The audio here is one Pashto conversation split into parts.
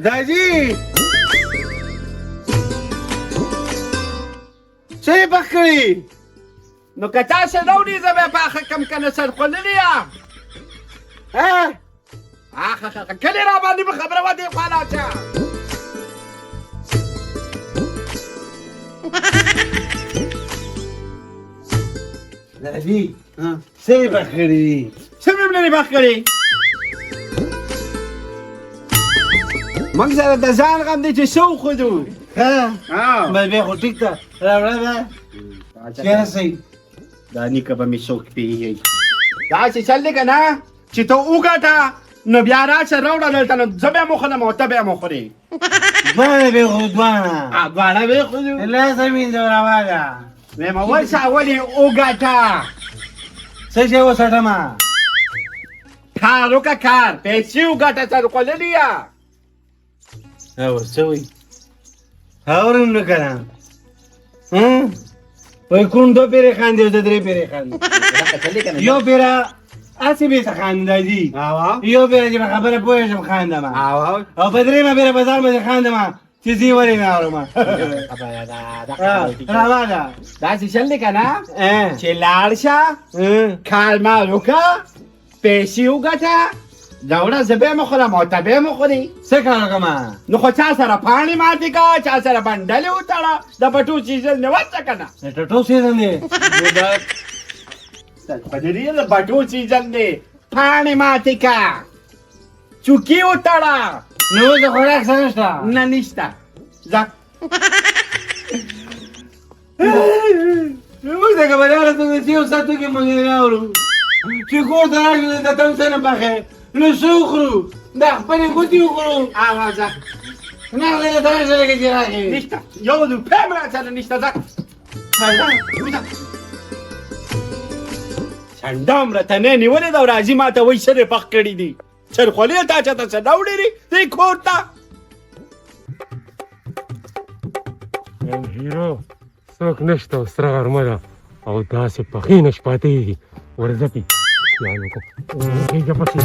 داجی څه یې پخ کړي نو که تاسې راوړي زه به پاخه کم که نه سرخوړلې یم کلي را باندې به خبره وه دې خوا لاړشه داجي څه یې پخ کړي دي څه مې نه دي پخ کړي موږ سره د ځان غم دی چې څه وخورو بس بیا خو ټیک ده راوړه ده چېرې صحیح دا نیکه به مې څوک پېږي داسې چل دی که نه چې ته وګټه نو بیا راشه راوړه دلته نو زه به یې وخورم او ته به یې وخورې دواړه به یې خورو دواړه دواړه به یې خورو لاسه مینځه راواږه ویم ورشه ولې وګټه څه شی وسټمه کار وکړه کار پیسې وګټه سرخوړلې يه او څه وایي اورم نه که نه وایي کوم دو پیرې خاندي او زه درې پیرې خاندم یو پیره هسې بېرته خاندم داجي یو پیره چې په خبره پوه شم خاندم او په درېیمه پیره بازار باندې خاندم چې ځي ولې نه اورم راواږه داسې چل دی که نه چې لاړ شه کار مال وکړه پیسې وګټه راوړه زه به یې وخورم او ته به یې وخورې څه کار وکړم نو خو چا سره پاڼې ماتې که چا سره بنډلې وتړه د پټو سیزن نه ورشه که نه د ټټو سیزن دی د پټو سیزن دی پاڼې ماتې که چوکي وتړه نو اوس د خوراک څه نشته نه نشته ځه موږ د خبریاله څنګه چې یو ساعت کې موږ یې راوړو چې کور ته راشو د ته څه نه پخې نو څه وخورو دا خپلې ګوتې وخورو ځه نغدې د ته سره کې چې راغلې نشته یو روپۍ هم راسره نشته ځه چنډه هم راته نه نیولې ده او راځي ما ته وایي څه دې پخ کړي دي سرخولې تا چاته څه راوړې دي دې کور ته هیرو څوک نشته او سره غرمه ده او داسې پخې نه شپاتېږي ورځه پې خیال وکړه کېږه پکې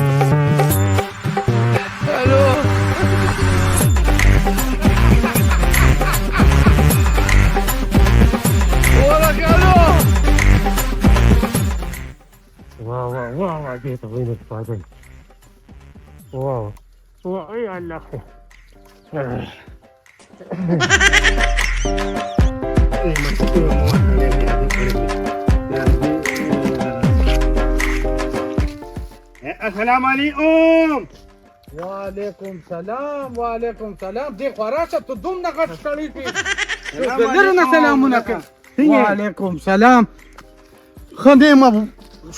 واه دې ته وینه شپاتې واه ای الله السلام علیکم وعلیکم سلام دې خوا راشه ته دومره غټ سړی پې لرې نه سلامونه کوي وعلیکم سلام ښه دی مه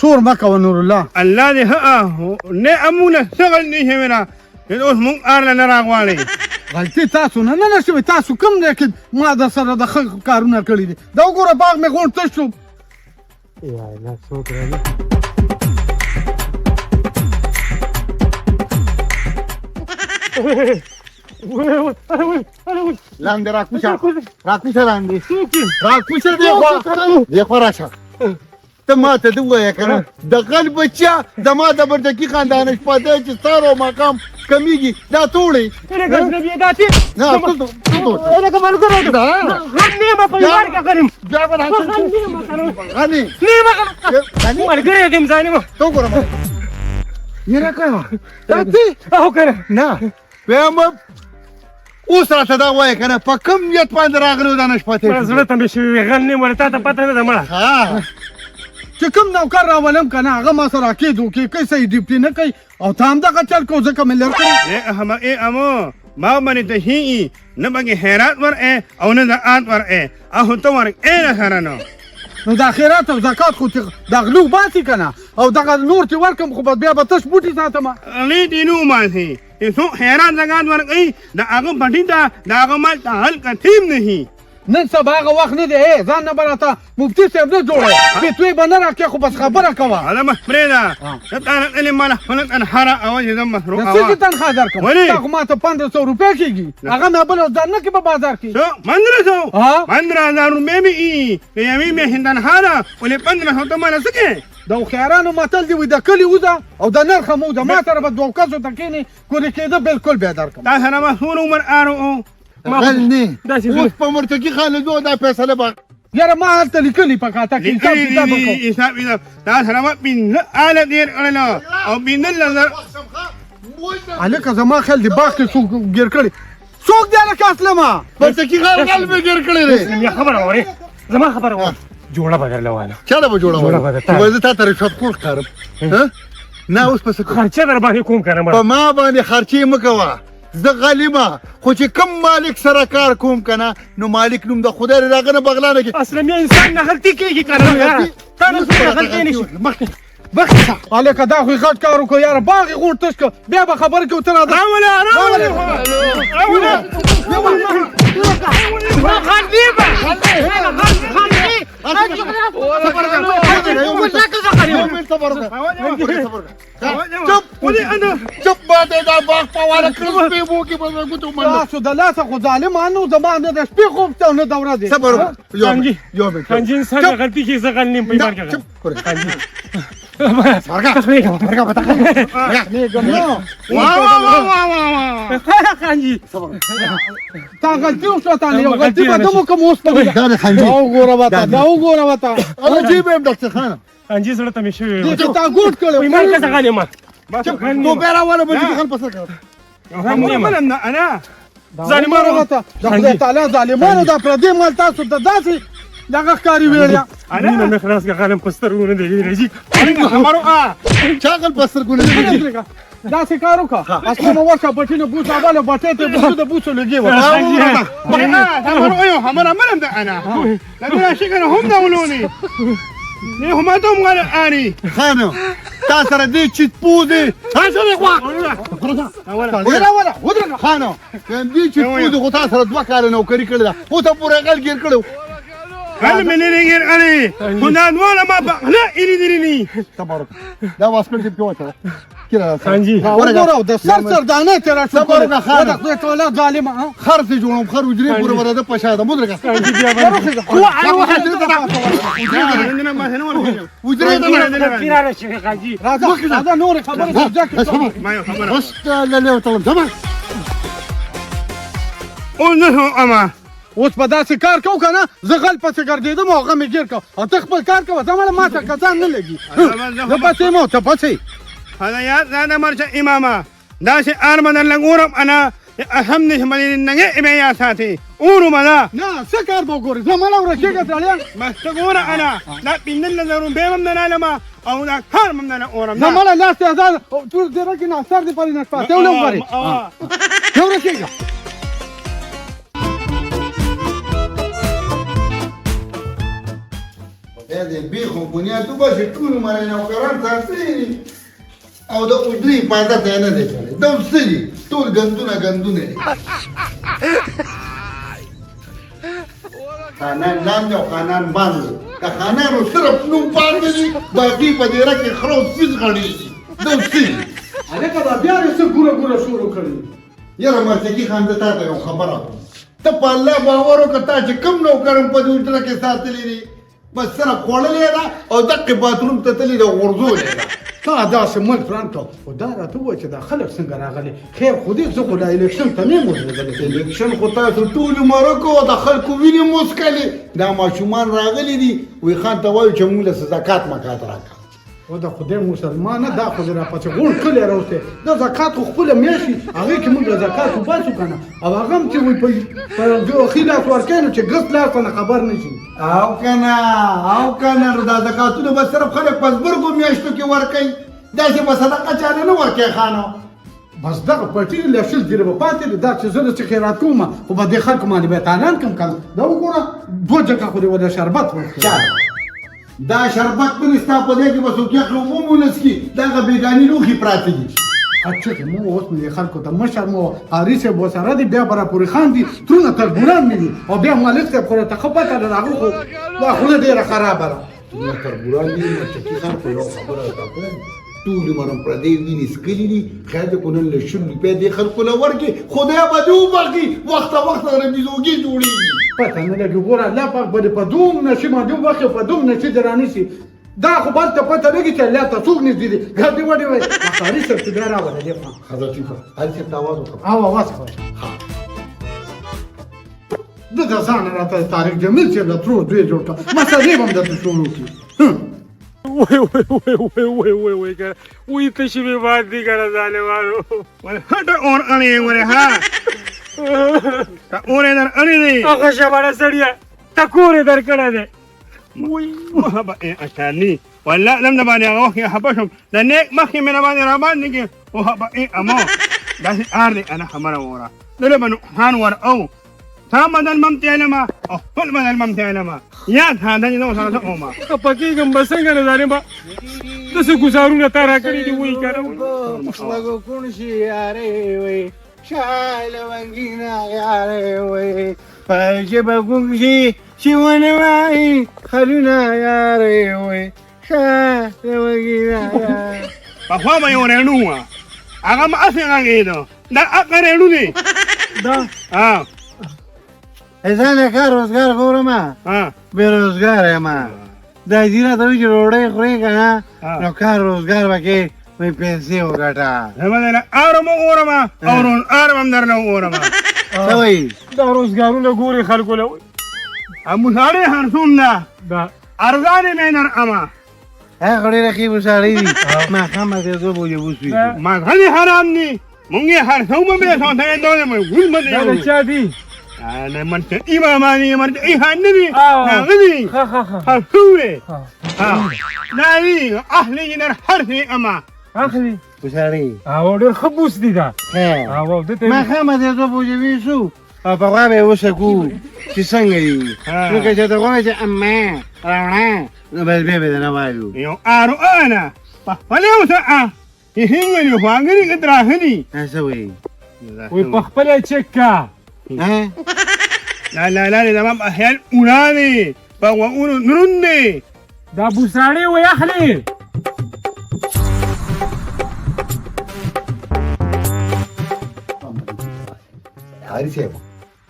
شور مه کوه نورالله الله دې ښه نه امونه څه غل نه شوې نه اوس مونږ ارله نه راغواړئ غلطي تاسو نه شوې تاسو کوم دی چې ما در سره د ښه کارونه کړي دي دا وګوره باغ مې غونډ تش شو یا الله څوک راځي لاندې راکوشه لاندې راکوشه دې خوا راشه ته ما ته دې ووایه که نه د غل بچیا د ما د بردکي خاندانه شپه دی چې سهار او ماښام کمیږي دا توړې اوس راته دا وایه که نه په کوم نیت باندې راغلو دا نه شپه تېره زړه ته مې شوي غل نه وړه تا ته پته نه ده مړه چې کوم نوکر راولم که نه هغه ما سره عقید وکړي کوي صحیح ډیوټي نه کوي او ته همدغه چل کوو ځکه مې لر کړی امو ما باندې ته هی نه بګې خیرات ورکړې او نه زکات ورکړې او ته ورکړې نه سره نو نو د خیرات او زکات خو د غلو باسي که نه او دغه نور چې ورکړم خو بیا به تش بوټي ساتم غلي دې نو ماسي څوک خیرات زکات ورکوي د هغه پټي ته د هغه مال ته حل کتیم نه نن سبا هغه وخت نه دی ځان نه به راته مفتي صاحب نه جوړوي فتوې به نه راکړې خو بس خبره کوه علامه پرېږده ته تا نقلې ماله خپله تنخوا را اول چې زه مسروق د څه چې تنخوا درکړم ولې؟ تا خو ماته 1500 روپۍ کېږي هغه مې بله ځان نه کې په بازار کې 1500 ها 15,000 روپۍ مې ای د یوې میاشتې تنخوا ده ولې 1500 ته ماله څه کوې د هوښیارانو متل دی وي د کلي وځه او د نرخه مو وځه ما سره به دوه کسو ته کښېنې کورې کېده بالکل بیا درکړم تا سره ما څومره عمر آرو غل نه داسې اوس په مرتقي خالدو دا فیصله به یاره ما هلته لیکلي په کاته کې حساب کتاب وکړو حساب کتاب تا سره ما پنځه آله تېر کړل او 15,000 هلکه زما خیال دی باغ کې څوک ګیر کړي څوک دی هلکه اسلمه مرتقي خال به ګر کړی دی یا خبره وره زما خبره وره جوړه بدل واله چاله به جوړه به جوړه وای زه تا ته رشوت کول ښکارم ها نه اوس پس کوم خرچه در باندې کوم کنه په ما باندې خرچې مه کوه زه غلیمه خو چې کم مالک سره کار کوم کنه نو مالک نوم د خدای د هغه نه بغلا نه کې اصلا مې انسان نه غلطي کېږي کنه یاره تا نه څه غلطي نشي مخکې هلکه دا خو یې غټ کار وکړو یاره باغ یې غونډ تش کړه بیا به خبرې کوو ته راځه چپ باندې دا باغ په واره کړل په مو کې به ګوتو منډه تاسو د لاسه خو ظالمانو زما نه د شپې خوب ته نه د ورځې صبر وکړه یو منټ کنجي انسان نه غلطي کې زه غل نیم په ایمان کې چپ کړه کنجي تا غلطي وشوه تا یو غلطي به نه مو کوم اوس په دا نه خنجي دا وګوره وته دا وګوره وته عجیب یم ډاکټر خان کنجي زړه ته مې شوی دې چې تا ګوټ په ایمان کې څنګه ما تو بیره ولا به دې خان پسر کړ انا ظالمانو وته د خدای تعالی ظالمانو دا پردي مال تاسو ته داسې دغه ښکاري ویړیا مینه مې خلاص کا غالم پسترونه دی راځي چاغل پسر ګولې داسې کار وکړه اصلا مو ورکړه بټینه بوس اواله بټې ته بوسو د بوسو لګي و همرا منم ده انا لكن شكله هم دولوني ليه هم دوم قال اني خانو تا سره دې چې پوزې تاسو غوا ولا ودرنه خانو دې چې پوزې غو تا سره دوه کال نوکری کړل او ته پورې غل ګیر کړو قال من اللي غير اني كنا ولا ما لا الي دريني تبارک دا واسپل دې پیوته کړه کنجي وګوره د سر سر دانه تر څو صبر خان. د خپل ټوله ظالمه خر دې جوړوم خر وجري پورې ورده پښاده مدرګه کنجي بیا باندې عندنا ما هنا ولا وجري پیرانه شي کنجي راځه دا نور خبره ځکه ما يخبر بس لا لا وطلب تمام قلنا اما اوس په داسې کار کوو که نه زه غل پسې ګرځېدم او هغه مې ګیر کړ او ته خپل کار کوه زه مله ماته کسان نه لګي زه پسې یم او ته پسې هذا يا زاد مرجع اماما داش ارمن لغورم انا اهم نشمل نغه يا ساتي اورو منا نه څه کار به وګورې زه مله ورکېږه تړیا بس تقول انا لا بين نظرون بيم من لما او لا كار من اورم زه مله لاس ته ځان ټول دې راکې نه سر دې پرې نه پاتې ولې وګورې ته ورکېږه دې بیخو بنیاد تو باشه ټول مړ نه وکړان تاسو او دا اودري پاده ته نه دی دا وسري ټول غندونه خانان لاندې او خانان باندې دا خانانو صرف نوم باندې دي باقي په دې راکې خرو فیز غړي دا وسري هلکه دا بیا یې څه ګوره شروع کړي یاره مرتقي خان ته تا ته یو خبره ته په الله باور وکړه تا چې کم نوکرم په دې وټره کې ساتلې دي بس سره خوړلې ده او دقې باتروم ته تللې ده غورځولې ده تا داسې ملک ران کړه خو دا راته ووایه چې دا خلک څنګه راغلي خیر خو دې زه خو لا الیکشن ته نه یم ودرېدلی الیکشن خو تاسو ټول مرکو د خلکو وینې موسکلې دا ماشومان راغلي دي وی خان ته وایو چې موږ له زکات مکات راکړه او دا خدای مسلمانه دا خو دې راپسې غونډ کلی راوستی دا زکات خو خپله میاشي هغې کې موږ له زکات وباسو که نه او هغه هم چې وایي په ښي لاس ورکوي نو چې ګس لاس ته نه خبر نه شي او کنه نو دا زکاتونه به صرف خلک په زبرګو میاشتو کې ورکوي داسې به صدقه چاله نه ورکوي خانو بس دغه پټي لفشل ګیره به پاتې دی دا چې زه داسې خیرات کوم خو به دې خلکو باندې به تانان کم کنه دا وګوره دوه جګه خو دې ولا شربت ورکړي دا شربت په نستا په دې کې به څوک یخ لومو ونسکي دغه بېګاني لوښي پراته دي اچھا مو اوس مې خلکو ته مشر مو قاری صاحب وسره دي بیا برا پورې خان دي ترونه تربوران مې دي او بیا مالک صاحب خو ته خبره ده هغه خو دا خو ډیره خرابه ده نو تربوران دي مرچکي خان په یو خبره ده ټول عمرم پردې ویني سکلي دي خیر د کونل له شل روپۍ دې خلکو له ورکې خدای به دې وبخښي وخته رمیزوګي جوړېږي پته نه لګي ګوره الله پاک به دې په دوم نشي ما دې وبخښي په دوم نشي دې رانیسي دا خو بل ته پته لګي چې الله ته څوک نږدې دي ګردې وډې وایي قاري صاحب چې بیا راوله دې حضرت قاری صاحب ته آواز وکړه او آواز کوه ده د ځان راته طارق جمیل صاحب له ترور دوی جوړ کړه مسلې به هم درته شروع کړي وای کنه وای تشبیه باد دی کنه ظالمانو هټه اور اړې وره ها تا اورې در اړې دی هغه شباړه سړیا تکورې در کړه ده وای محبه اشانی ولا لم نباني هغه وخت حبشم د نیک مخې مې نه باندې را باندې کې وهبه امو داسې ارلی انا خبره وره دله بنو خان ور او تام بدل ممتع علما او خپل بدل ممتع علما یاد ها دنه نو سره اوما پکې کوم بسنګ نه ظالما دسه گزارونه تارا کړی دی وای کنه مغو کون شي یاره وای شال وګینا یاره وای پاجب کوم شي چې ونه وای خلونا یاره وای شال وګینا په خوا به یو رڼو هغه ما څنګه کېدو دا اقرېړو دی دا ها ځان کار روزګار ګورم بې روزګار یم دا دینه ته چې روړی خورې که نه نو کار روزګار به کې وایي پیسې وګټه زمانه آرام وګورم او آرام هم درنه وګورم څه وایي دا روزګارونه ګوري خلکو له ابو ساړې هرڅوم ده دا ارزانې مې نر اما هغه ډېره ښې وساړې دي ماښامه دې 2 بجې وسوېږو ما غلي حرام دي مونږ یې هرڅوم به سوته دوله مې ګول مې دا د چا دي انا منت اماماني مرت ايهانني غني ها ها ها هو ناوي اهلي نر حرفي اما اخلي وساړې او ډېر ښه بوس دي دا او دته ماښامه دې 2 بجې وسو او په خوا به یې وسکو چې څنګه دي نو که چېرته غواړې چې اما راوړه نو بس بیا به درنه وایو يو ارو انا فلو ساعه يهني فاغري قدراهني څه وایي وي په خپله چک کا لا لا لا ده ما احيان اولاني فاقول نرندي دا بوسراړې وي اخلي قاری صاحب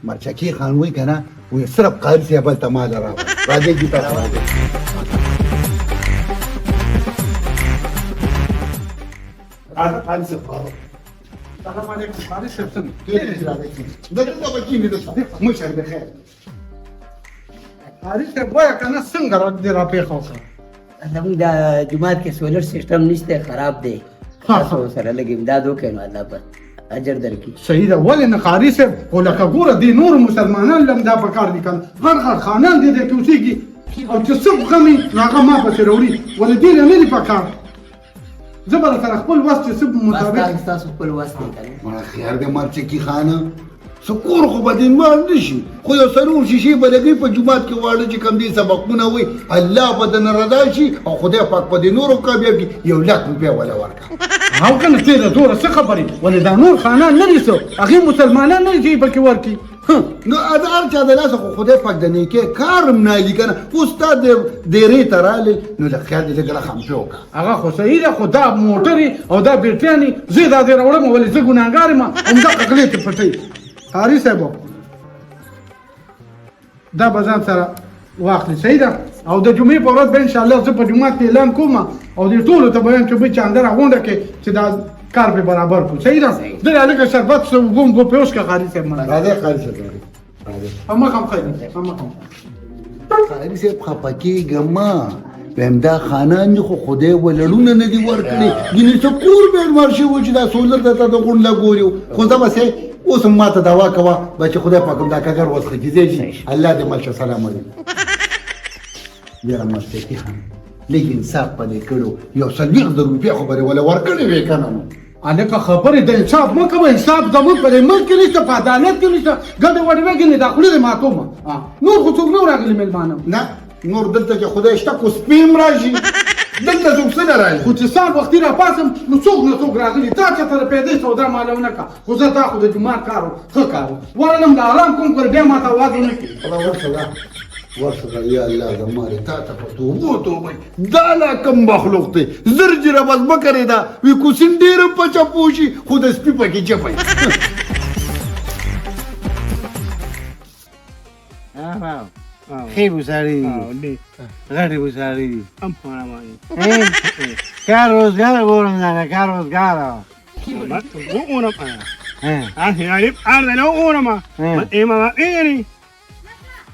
مرچکي خان وای کنه وای صرف قاری صاحب ته مال را راځي کی تاسو قاری صاحب السلام علیکم قاری صاحب څنګه دغه بچی دې تاسو مشر به خیر قاری صاحب وایه که نه څنګه دې را پېښه وکړه زموږ د جومات کې سولر سیسټم نشته خراب دی تاسو سره لږ امداد وکړئ نو الله به اجر درکړي صحیح ده ولې نه قاري صاحب خو لکه ګوره دې نورو مسلمانان لم دا په کار دي کنه غر خانان دې کې اوسېږي او چې څوک غمي نو هغه ما پسې راوړي ولې دې نه دي په کار زه به سره خپل وس چې سب مطابق تاسو خپل وس دی کنه ما خیر دې مرچکي خان سکور خو به دین مال نشي خو یو سرور شي به لګي په جمعات کې واړه چې کم دي سبقونه وي الله بدن رضا شي او خدای پاک په دې نورو کامیاب کی یو لک روپیا ولا ورکا او کنه ته دا دوره څه خبرې ولې دا نور خانان نه دي څو هغه مسلمانان نه دي پکې ورکی نو ادار چا د لاس خو خدای پاک د نیکه کارم نه لیکنه استاد ډېرې تراله نو د خیال دې ګره خم شوکا هغه خو صحیح ده خو دا موټرې او دا بیرټیانې زه دا دې راوړم ولې زه ګناهګار یم همدا عقلې ته پټې قاری صاحب دا به ځان سره واخلي صحیح ده او د جمعې په ورځ به انشاءالله زه په جومات کې اعلان کوم او دې ټولو ته به وایم چې به چاندره غونډه کې چې دا کار به برابر کړو صحیح ده دې هلکه شربت څه وګوم ګو پې اوسکه قاري صاحب مړه راځه قاری صاحب همغه هم خیر همغه هم قاری صاحب خفه کېږه ما ویم دا خانان دي خو خدای ولړونه نه دي ورکړي ګینې څه کور به مړ شوي چې دا سولر درته د غونډ لګوري خو زه بس اوس هم ماته دوا کوه بچې خدای پاک هم دا کګر وسخه کېدی شي الله دې ملشه سلام علیکم ډېره مرچکي خان لږ انصاف په دې کړو یو 40,000 روپۍ خو به دې وله ورکړې وې که نه نو هلکه خبرې د انصاف مه کوه انصاف زموږ په دې ملک کې نشته په عدالت کې نشته ګډې وډې کې نه دا خولې دې ماتومه نور خو څوک نه راغلي مېلمانه نه نور دلته چې خدای شته کو سپیم راشي دلته څوک څه نه راځي خو چې سهار وختي راپاڅم نو څوک نه څوک راغلي تا چېرته د پیدې سودا معلومه نه کړه خو زه دا خو د جومات کار و ښه کار و ورغلم د آرام کوم کړ بیا ما ته اواز ونه کړي ورشه یا الله زماره تا ته په توبه دا لا کم مخلوق دی زر جره بس مه کرې دا وی کوسین ډېره په چپو شي خو د سپي پکې چپی ښې بوساړې دي غټې بوساړې دي کار روزګار ګورم نه کار روزګار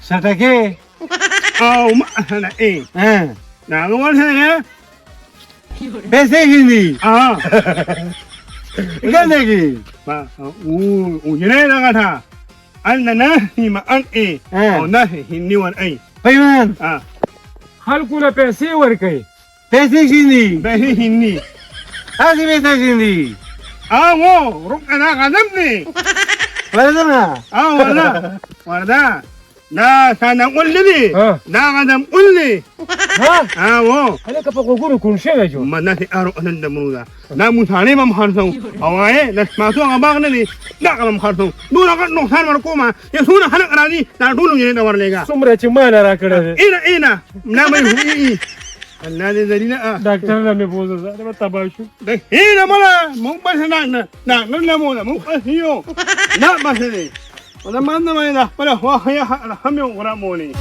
سټکې پیسې کېندي ګنده کې پیمان خلکو له پیسې ورکوي پیسې کېندي هسې پیسې کېندي ورده لا كان قول لي لا غدم قول لي هلکه په غوږونو کوڼ شوی جو ما ناسي ارو ان دمرودا لا مصاري ما مخرسو او ايه لا سمعتو غباغني لا غم مخرسو دون غد نقصان وركوما يسون حلق راضي لا دولو يني دور ليغا څومره چې مال راکړه اينا لا ما هي الذي ذلينا ډاکټر نه مې بوزه دا تبا شو هنا ملا مو بس لا لا مو بس هيو لا بس ولا ما عندنا ما يلا ولا هو هي هم يوم ورا مولي